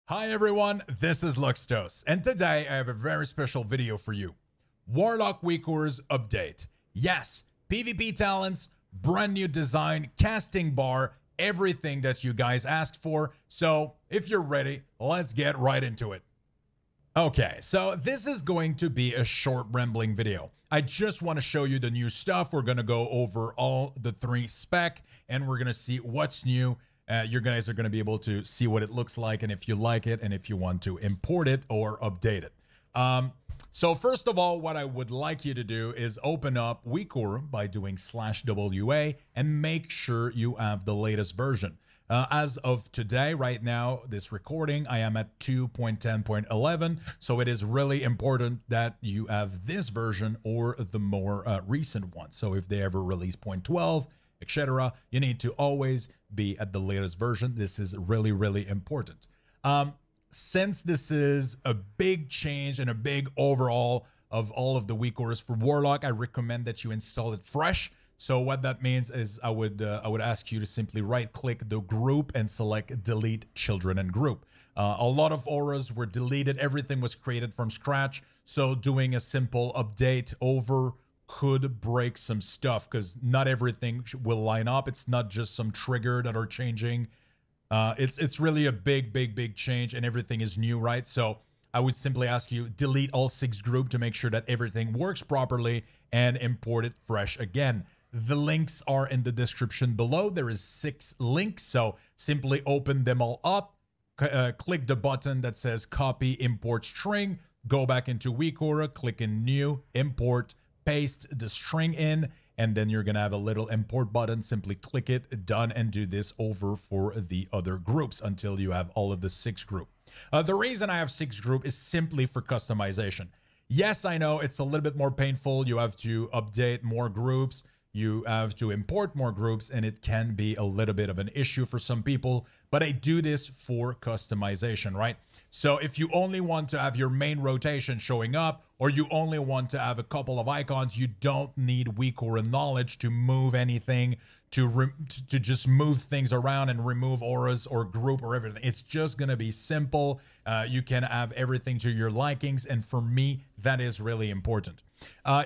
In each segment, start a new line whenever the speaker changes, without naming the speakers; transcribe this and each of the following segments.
Hi everyone, this is Luxtos, and today I have a very special video for you. Warlock WeakAuras update. Yes, PvP talents, brand new design, casting bar, everything that you guys asked for. So if you're ready, let's get right into it. Okay, so this is going to be a short rambling video. I just want to show you the new stuff. We're going to go over all the 3 spec and we're going to see what's new. You guys are going to be able to see what it looks like and if you like it and if you want to import it or update it. So first of all, what I would like you to do is open up WeakAuras by doing /WA and make sure you have the latest version. As of today, right now, this recording, I am at 2.10.11. So it is really important that you have this version or the more recent one. So if they ever release 0.12, etc., you need to always be at the latest version. This is really, really important. Since this is a big change and a big overhaul of all of the WeakAuras for Warlock, I recommend that you install it fresh. So what that means is I would ask you to simply right-click the group and select Delete Children and Group. A lot of auras were deleted. Everything was created from scratch. So doing a simple update over could break some stuff because not everything will line up. It's not just some trigger that are changing. It's really a big change and everything is new, right? So I would simply ask you delete all 6 group to make sure that everything works properly and import it fresh again. The links are in the description below. There is 6 links, so simply open them all up, click the button that says copy import string, go back into WeakAuras, click in new, import, paste the string in, and then you're gonna have a little import button. Simply click it, done, and do this over for the other groups until you have all of the 6 group. The reason I have 6 group is simply for customization. Yes, I know it's a little bit more painful. You have to update more groups. You have to import more groups, and it can be a little bit of an issue for some people, but I do this for customization, right? So if you only want to have your main rotation showing up, or you only want to have a couple of icons, you don't need WeakAuras knowledge to move anything, to just move things around and remove auras or group or everything. It's just going to be simple. You can have everything to your likings, and for me, that is really important.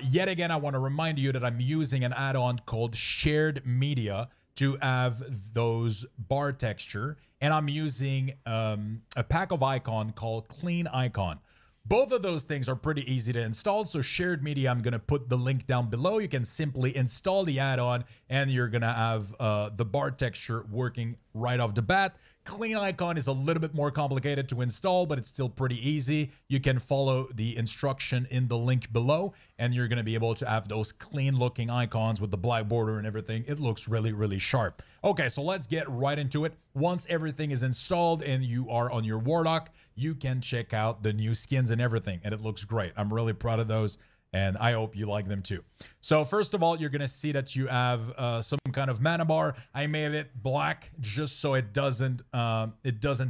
Yet again, I want to remind you that I'm using an add-on called Shared Media to have those bar texture, and I'm using a pack of icon called Clean Icon. Both of those things are pretty easy to install. So Shared Media, I'm going to put the link down below. You can simply install the add-on and you're going to have the bar texture working right off the bat. Clean Icon is a little bit more complicated to install, but it's still pretty easy. You can follow the instruction in the link below and you're going to be able to have those clean looking icons with the black border and everything. It looks really, really sharp. Okay, so let's get right into it. Once everything is installed and you are on your Warlock, you can check out the new skins and everything, and it looks great. I'm really proud of those, and I hope you like them too. So first of all, you're going to see that you have some kind of mana bar. I made it black just so it doesn't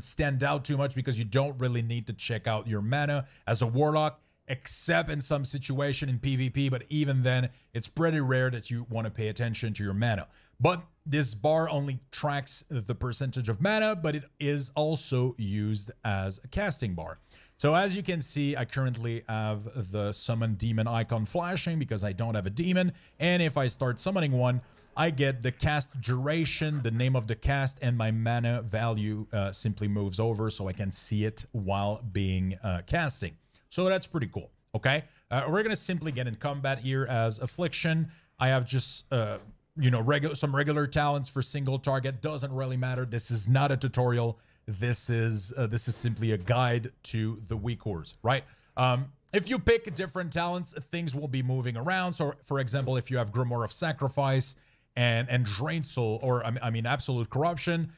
stand out too much, because you don't really need to check out your mana as a Warlock, except in some situation in PvP, but even then, it's pretty rare that you want to pay attention to your mana. But this bar only tracks the percentage of mana, but it is also used as a casting bar. So as you can see, I currently have the summon demon icon flashing because I don't have a demon. And if I start summoning one, I get the cast duration, the name of the cast, and my mana value simply moves over so I can see it while being casting. So that's pretty cool. Okay, we're gonna simply get in combat here as Affliction. I have just you know, some regular talents for single target. Doesn't really matter. This is not a tutorial. This is simply a guide to the WeakAuras, right? If you pick different talents, things will be moving around. So, for example, if you have Grimoire of Sacrifice and Drained Soul, or I mean Absolute Corruption,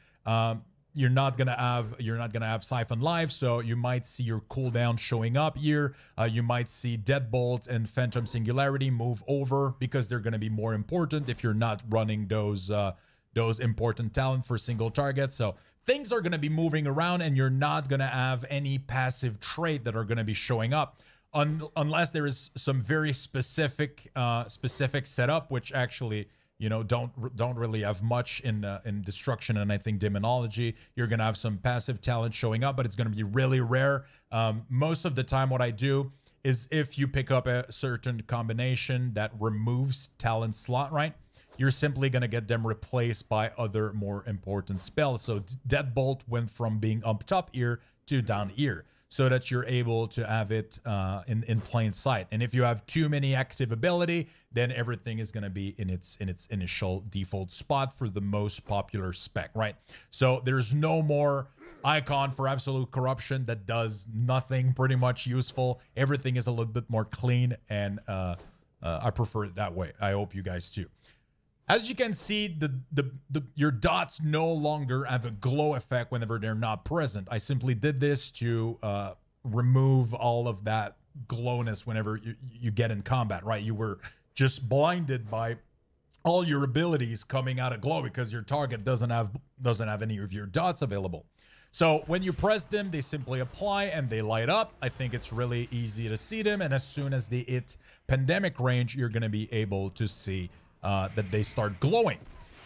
you're not gonna have Siphon Life, so you might see your cooldown showing up here. You might see Deadbolt and Phantom Singularity move over because they're gonna be more important if you're not running those important talent for single targets. So things are gonna be moving around, and you're not gonna have any passive trait that are gonna be showing up unless there is some very specific setup, which actually you know, don't really have much in destruction, and I think demonology. You're gonna have some passive talent showing up, but it's gonna be really rare. Most of the time, what I do is if you pick up a certain combination that removes talent slot, right? You're simply gonna get them replaced by other more important spells. So Deadbolt went from being up top here to down here, so that you're able to have it in plain sight. And if you have too many active ability, then everything is going to be in its initial default spot for the most popular spec, right? So there's no more icon for absolute corruption that does nothing pretty much useful. Everything is a little bit more clean, and I prefer it that way. I hope you guys too. As you can see, your dots no longer have a glow effect whenever they're not present. I simply did this to remove all of that glowness whenever you get in combat, right? You were just blinded by all your abilities coming out of glow because your target doesn't have any of your dots available. So when you press them, they simply apply and they light up. I think it's really easy to see them, and as soon as they hit pandemic range, you're going to be able to see that they start glowing.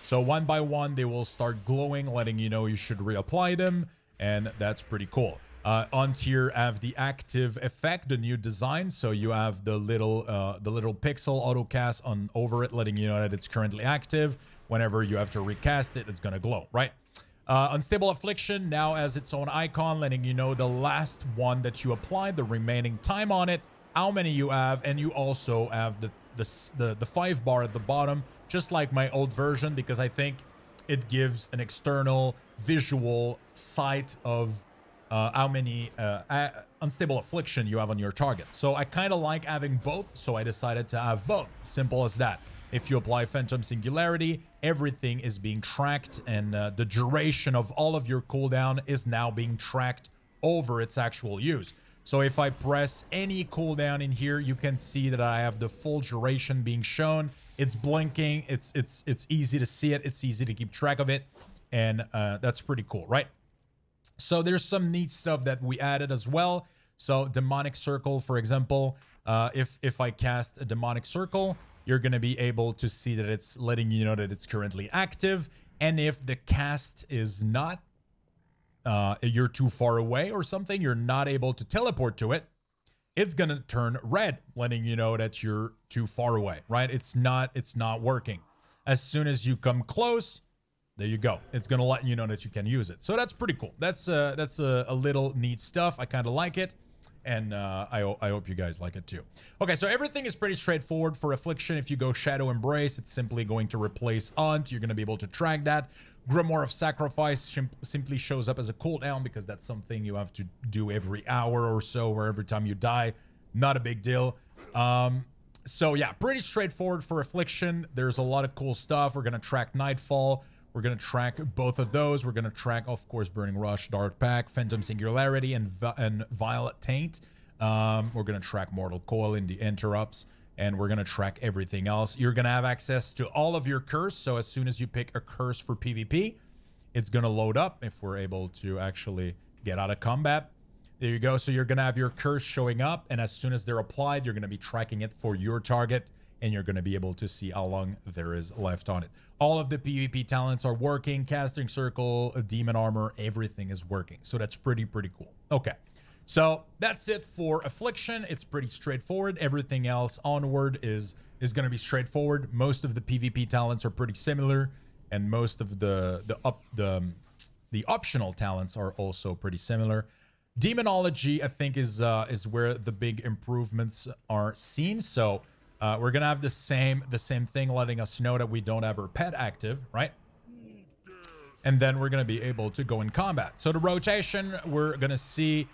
So one by one, they will start glowing, letting you know you should reapply them, and that's pretty cool. On tier have the active effect, the new design. So you have the little pixel autocast on over it, letting you know that it's currently active. Whenever you have to recast it, it's gonna glow, right? Unstable Affliction now has its own icon, letting you know the last one that you applied, the remaining time on it, how many you have, and you also have the 5 bar at the bottom, just like my old version, because I think it gives an external visual sight of how many unstable affliction you have on your target. So I kind of like having both, so I decided to have both. Simple as that. If you apply Phantom Singularity, everything is being tracked, and the duration of all of your cooldown is now being tracked over its actual use. So if I press any cooldown in here, you can see that I have the full duration being shown. It's blinking. It's easy to see it. It's easy to keep track of it, and that's pretty cool, right? So there's some neat stuff that we added as well. So Demonic Circle, for example, if I cast a Demonic Circle, you're going to be able to see that it's letting you know that it's currently active, and if the cast is not you're too far away or something, you're not able to teleport to it, it's gonna turn red, letting you know that you're too far away, right? It's not working. As soon as you come close, there you go. It's gonna let you know that you can use it. So that's pretty cool. That's a little neat stuff. I kind of like it, and I hope you guys like it too. Okay, so everything is pretty straightforward for Affliction. If you go Shadow Embrace, it's simply going to replace Hunt. You're gonna be able to track that. Grimoire of Sacrifice simply shows up as a cooldown because that's something you have to do every hour or so, or every time you die. Not a big deal. So yeah, pretty straightforward for Affliction. There's a lot of cool stuff. We're gonna track Nightfall. We're gonna track both of those. We're gonna track, of course, Burning Rush, Dark Pact, Phantom Singularity, and Violet Taint. We're gonna track Mortal Coil in the interrupts, and we're going to track everything else. You're going to have access to all of your curse, so as soon as you pick a curse for PvP, it's going to load up if we're able to actually get out of combat. There you go. So you're going to have your curse showing up, and as soon as they're applied, you're going to be tracking it for your target, and you're going to be able to see how long there is left on it. All of the PvP talents are working. Casting Circle, Demon Armor, everything is working. So that's pretty cool. Okay. So that's it for Affliction. It's pretty straightforward. Everything else onward is going to be straightforward. Most of the PvP talents are pretty similar, and most of the optional talents are also pretty similar. Demonology, I think, is where the big improvements are seen. So we're gonna have the same thing, letting us know that we don't have our pet active, right? And then we're gonna be able to go in combat. So the rotation, we're gonna see.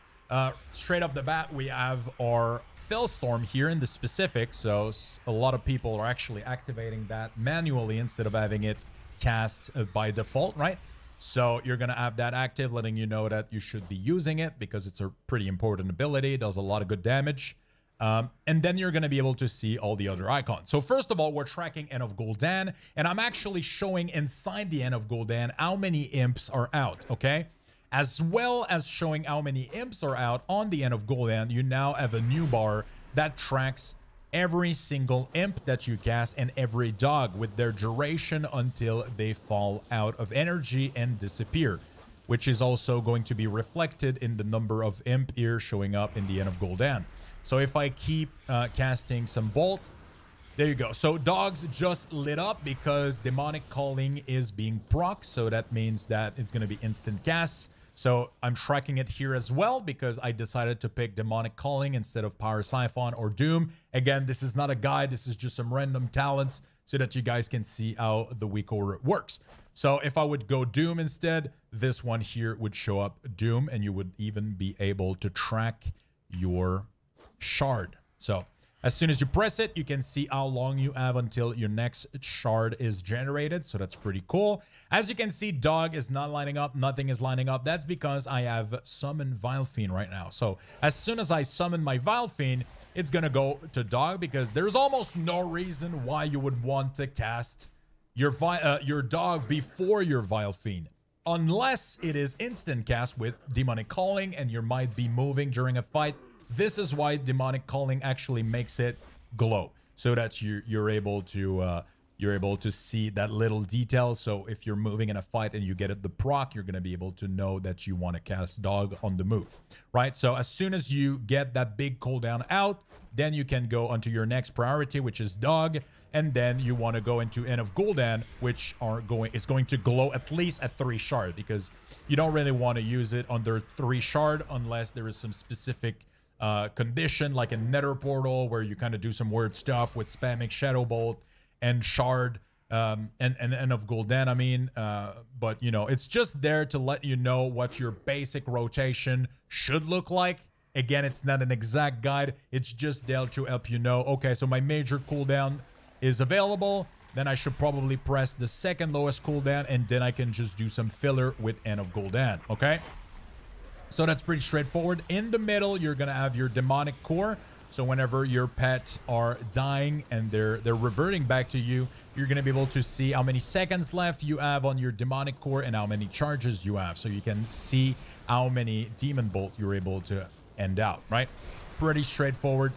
Straight off the bat, we have our Fellstorm here in the specific, so a lot of people are actually activating that manually instead of having it cast by default, right? So you're going to have that active, letting you know that you should be using it because it's a pretty important ability. It does a lot of good damage. And then you're going to be able to see all the other icons. So first of all, we're tracking End of Gul'dan, and I'm actually showing inside the End of Gul'dan how many imps are out, okay? As well as showing how many imps are out on the End of Gul'dan, you now have a new bar that tracks every single imp that you cast and every dog with their duration until they fall out of energy and disappear, which is also going to be reflected in the number of imp here showing up in the end of Gul'dan. So if I keep casting some bolt, there you go. So dogs just lit up because demonic calling is being proc, so that means that it's going to be instant casts. So I'm tracking it here as well because I decided to pick demonic calling instead of power siphon or doom. Again, this is not a guide, this is just some random talents so that you guys can see how the WeakAuras works. So if I would go doom instead, this one here would show up doom, and you would even be able to track your shard. So as soon as you press it, you can see how long you have until your next shard is generated. So that's pretty cool. As you can see, dog is not lining up. Nothing is lining up. That's because I have summoned Vile Fiend right now. So as soon as I summon my Vile Fiend, it's going to go to dog because there's almost no reason why you would want to cast your dog before your Vile Fiend. Unless it is instant cast with demonic calling and you might be moving during a fight. This is why demonic calling actually makes it glow, so that you're able to see that little detail. So if you're moving in a fight and you get it the proc, you're going to be able to know that you want to cast dog on the move, right? So as soon as you get that big cooldown out, then you can go onto your next priority, which is dog, and then you want to go into end of Gul'dan, which is going to glow at least at 3 shard, because you don't really want to use it under 3 shard unless there is some specific condition like a nether portal where you kind of do some weird stuff with spamming Shadow Bolt and shard and end of Gul'dan, I mean, but you know, it's just there to let you know what your basic rotation should look like. Again, it's not an exact guide, it's just there to help you know, okay, so my major cooldown is available, then I should probably press the second lowest cooldown, and then I can just do some filler with end of Gul'dan, okay? So that's pretty straightforward. In the middle, you're going to have your demonic core. So whenever your pet are dying and they're reverting back to you, you're going to be able to see how many seconds left you have on your demonic core and how many charges you have. So you can see how many demon bolt you're able to end out, right? Pretty straightforward.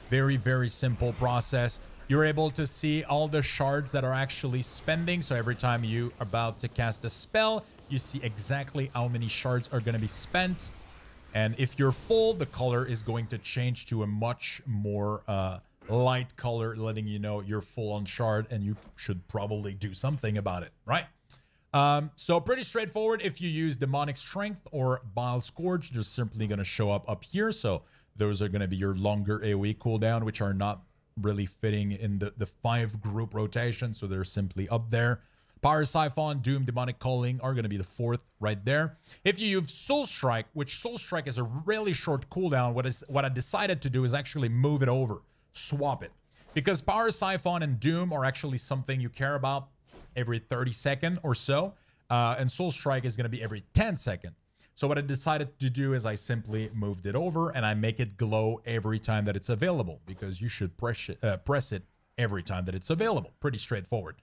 Very, very simple process. You're able to see all the shards that are actually spending. So every time you are about to cast a spell, you see exactly how many shards are going to be spent. And if you're full, the color is going to change to a much more light color, letting you know you're full on shard and you should probably do something about it, right? So pretty straightforward. If you use Demonic Strength or Bile Scourge, they're simply going to show up here. So those are going to be your longer AoE cooldown, which are not really fitting in the 5 group rotation. So they're simply up there. Power Siphon, Doom, Demonic Calling are going to be the 4th right there. If you use Soul Strike, which Soul Strike is a really short cooldown, what I decided to do is actually move it over, swap it. Because Power Siphon and Doom are actually something you care about every 30 seconds or so. And Soul Strike is going to be every 10 seconds. So what I decided to do is I simply moved it over and I make it glow every time that it's available, because you should press it every time that it's available. Pretty straightforward.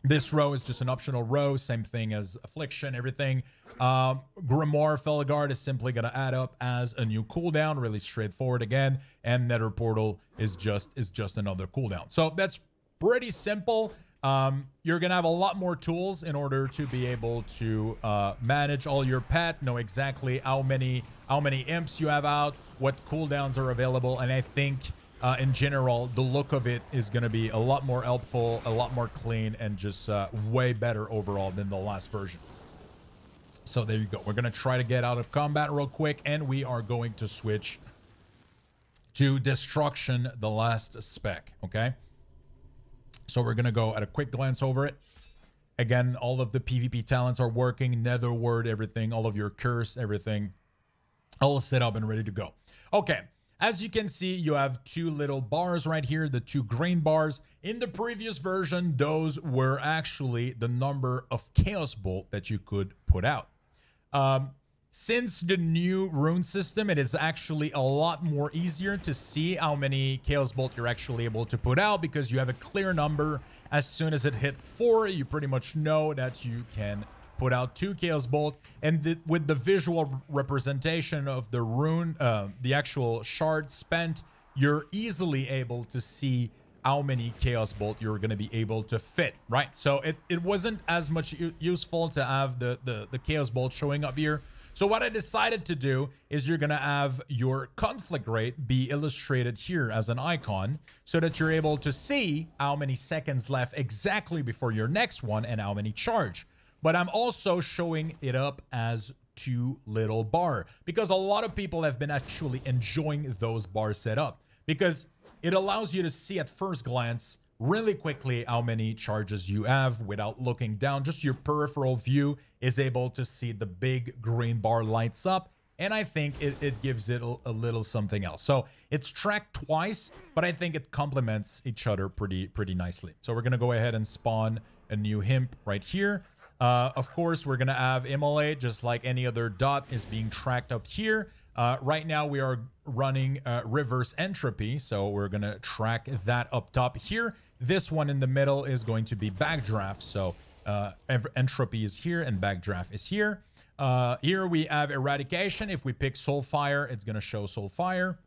This row is just an optional row, same thing as Affliction, everything. Grimoire Felguard is simply going to add up as a new cooldown, really straightforward again. And Nether Portal is just another cooldown. So that's pretty simple. You're going to have a lot more tools in order to be able to manage all your pet, know exactly how many imps you have out, what cooldowns are available, and I think in general, the look of it is going to be a lot more helpful, a lot more clean, and just way better overall than the last version. So there you go. We're going to try to get out of combat real quick, and we are going to switch to Destruction, the last spec, okay? So we're going to go at a quick glance over it. Again, all of the PvP talents are working, Netherword, everything, all of your curse, everything, all set up and ready to go. Okay. As you can see, you have 2 little bars right here, the 2 green bars. In the previous version, those were actually the number of Chaos Bolt that you could put out. Since the new rune system, it is actually a lot more easier to see how many Chaos Bolt you're actually able to put out, because you have a clear number. As soon as it hit 4, you pretty much know that you can put out 2 Chaos Bolt, and with the visual representation of the rune, the actual shard spent, you're easily able to see how many Chaos Bolt you're going to be able to fit, right? So it wasn't as much useful to have the Chaos Bolt showing up here. So what I decided to do is you're going to have your conflict rate be illustrated here as an icon so that you're able to see how many seconds left exactly before your next one and how many charge. But I'm also showing it up as 2 little bar because a lot of people have been actually enjoying those bars set up because it allows you to see at first glance really quickly how many charges you have without looking down. Just your peripheral view is able to see the big green bar lights up, and I think it gives it a little something else. So it's tracked twice, but I think it complements each other pretty nicely. So we're gonna go ahead and spawn a new himp right here. Of course, we're gonna have immolate just like any other dot is being tracked up here. Right now we are running reverse entropy, so we're gonna track that up top here. This one in the middle is going to be backdraft, so entropy is here and backdraft is here. Here we have eradication. If we pick soulfire, it's gonna show soulfire.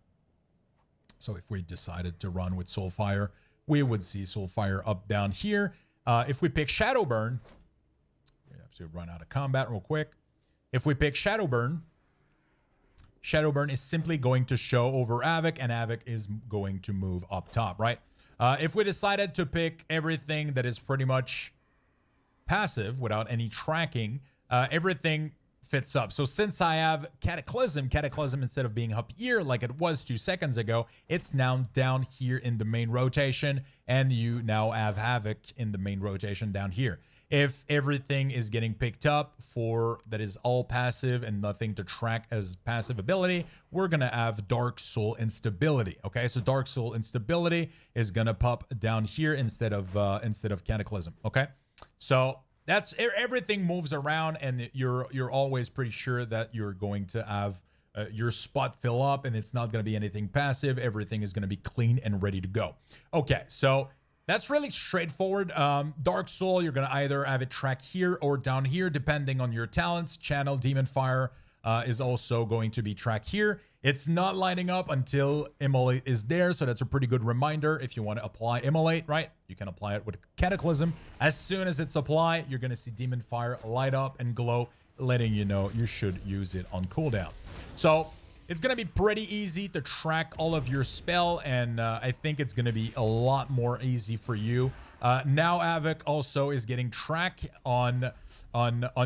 So if we decided to run with soulfire, we would see soulfire up down here. If we pick shadowburn, we have to run out of combat real quick. If we pick shadowburn is simply going to show over Havoc, and Havoc is going to move up top, right? If we decided to pick everything that is pretty much passive without any tracking, everything fits up. So since I have Cataclysm instead of being up here like it was 2 seconds ago, it's now down here in the main rotation, and you now have Havoc in the main rotation down here. If everything is getting picked up for that is all passive and nothing to track as passive ability, we're gonna have Dark Soul Instability. Okay, so Dark Soul Instability is gonna pop down here instead of Cataclysm. Okay, so that's everything moves around, and you're always pretty sure that you're going to have your spot fill up, and it's not gonna be anything passive. Everything is gonna be clean and ready to go. Okay, so that's really straightforward. Dark Soul, you're going to either have it track here or down here, depending on your talents. Channel Demon Fire is also going to be tracked here. It's not lining up until Immolate is there, so that's a pretty good reminder. If you want to apply Immolate, right, you can apply it with Cataclysm. As soon as it's applied, you're going to see Demon Fire light up and glow, letting you know you should use it on cooldown. So it's going to be pretty easy to track all of your spell, and I think it's going to be a lot more easy for you. Now Havoc also is getting track on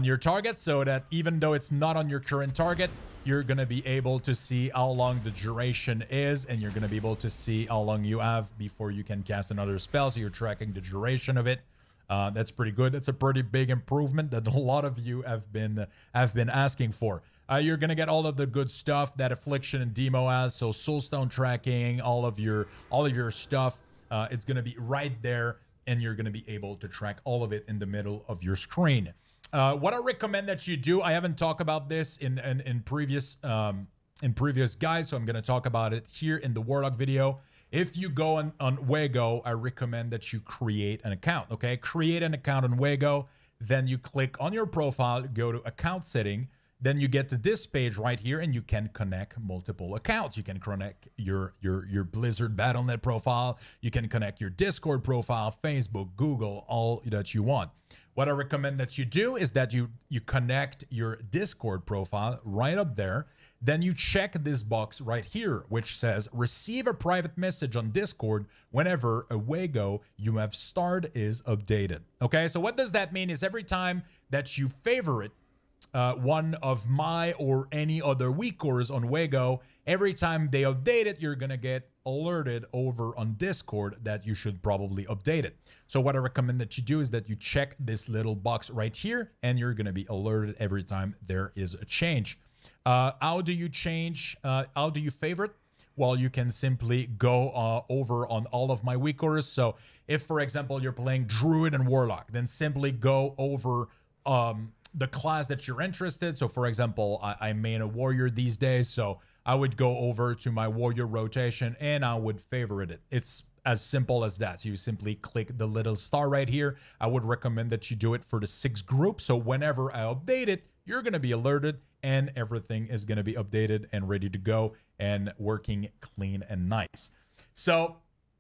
your target, so that even though it's not on your current target, you're going to be able to see how long the duration is, and you're going to be able to see how long you have before you can cast another spell, so you're tracking the duration of it. That's pretty good. That's a pretty big improvement that a lot of you have been asking for. You're gonna get all of the good stuff that Affliction and Demo has, so Soulstone tracking, all of your stuff. It's gonna be right there, and you're gonna be able to track all of it in the middle of your screen. What I recommend that you do, I haven't talked about this in previous guides, so I'm gonna talk about it here in the Warlock video. If you go on WeakAuras, I recommend that you create an account, okay? Create an account on WeakAuras, then you click on your profile, go to account setting, then you get to this page right here, and you can connect multiple accounts. You can connect your Blizzard Battle.net profile, you can connect your Discord profile, Facebook, Google, all that you want. What I recommend that you do is that you connect your Discord profile right up there. Then you check this box right here, which says receive a private message on Discord whenever a WeakAuras you have starred is updated. Okay, so what does that mean is every time that you favorite one of my or any other WeakAuras on WeakAuras, every time they update it, you're gonna get alerted over on Discord that you should probably update it. So what I recommend that you do is that you check this little box right here, and you're gonna be alerted every time there is a change. How do you change? How do you favorite? Well, you can simply go over on all of my WeakAuras. So if, for example, you're playing Druid and Warlock, then simply go over the class that you're interested. So for example, I main a warrior these days, so I would go over to my warrior rotation and I would favorite it. It's as simple as that. So you simply click the little star right here. I would recommend that you do it for the 6 group, so whenever I update it, you're going to be alerted and everything is going to be updated and ready to go and working clean and nice. So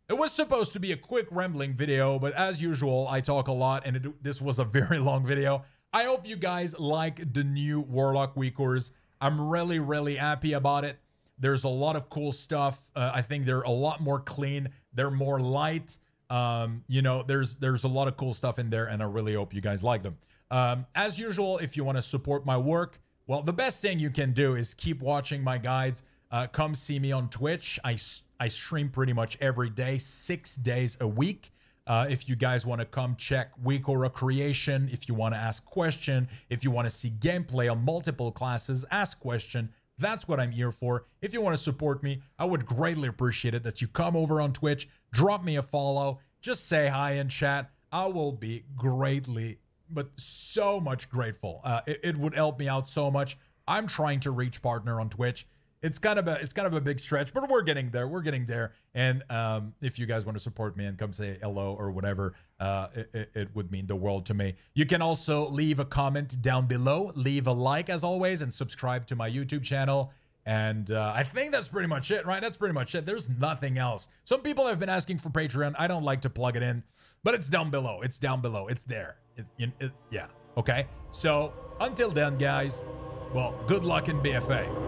it was supposed to be a quick rambling video, but as usual, I talk a lot and this was a very long video. I hope you guys like the new Warlock WeakAuras. I'm really, really happy about it. There's a lot of cool stuff. I think they're a lot more clean. They're more light. You know, there's a lot of cool stuff in there, and I really hope you guys like them. As usual, if you want to support my work, well, the best thing you can do is keep watching my guides. Come see me on Twitch. I stream pretty much every day, 6 days a week. If you guys want to come check WeakAuras creation, if you want to ask question, if you want to see gameplay on multiple classes, ask question. That's what I'm here for. If you want to support me, I would greatly appreciate it that you come over on Twitch, drop me a follow, just say hi in chat. I will be greatly, but so much grateful. It would help me out so much. I'm trying to reach partner on Twitch. It's kind of a big stretch, but we're getting there. We're getting there. And if you guys want to support me and come say hello or whatever, it would mean the world to me. You can also leave a comment down below, leave a like as always, and subscribe to my YouTube channel. And I think that's pretty much it, right? That's pretty much it. There's nothing else. Some people have been asking for Patreon. I don't like to plug it in, but it's down below. It's down below. It's there. Yeah. Okay. So until then, guys, well, good luck in BFA.